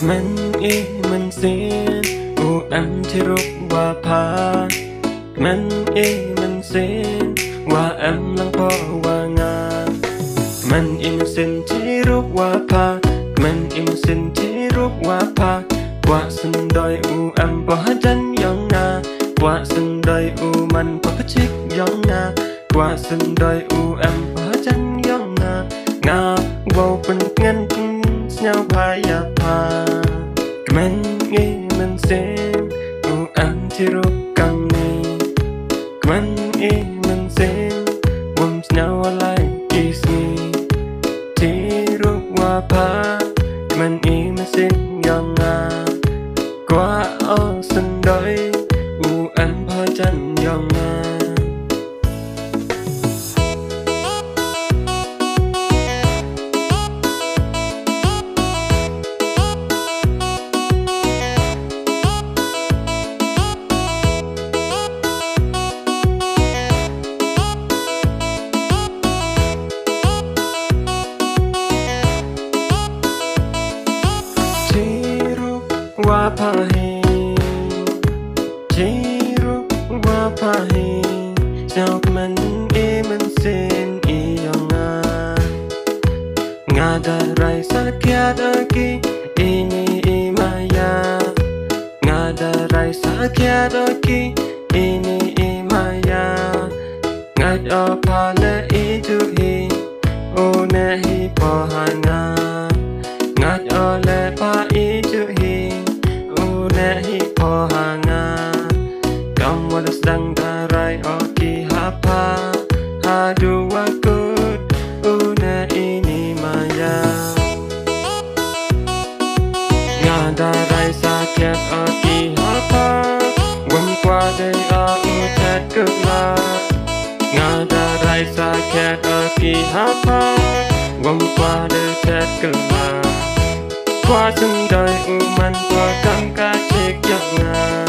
mình ý mình xin u em chỉ rút qua phá mình ý mình xin qua em lăng po qua ngà mình ý mình xin chỉ rút qua phá mình ý mình xin chỉ rút qua phá qua xin đôi u em bỏ chân giống na qua xin đôi u mình bỏ chiếc giống na qua xin đôi u em bỏ chân giống na ngà vô bên ngân nhau phải phá mình nghĩ mình xin u em chỉ rút căng ni mình nghĩ mình xin buồn nhau lại kisni chỉ rút qua phá mình nghĩ mình xin dòng qua ô xin đôi u em hơi chân dòng qua phá hi chỉ rút qua phá hi sao mình ý mình xin ý dòng ngà đã rai sa kia đã ki ý ni ý maya ngà đã rai sa kia đã ki ý ni ý maya ngà ở phá lệ ý chu hi ô nè hi po hàng ngà ở lệ phá ý chu hi hi po hanga kamu ada sedang darai oki hapa hadu wakut una ini maya ngadarai sakit oki hapa wam qua đây ở utat kela ngadarai sakit oki hapa wam qua đây tat kela qua sân đời u man qua cam ca chiếc giấc ngà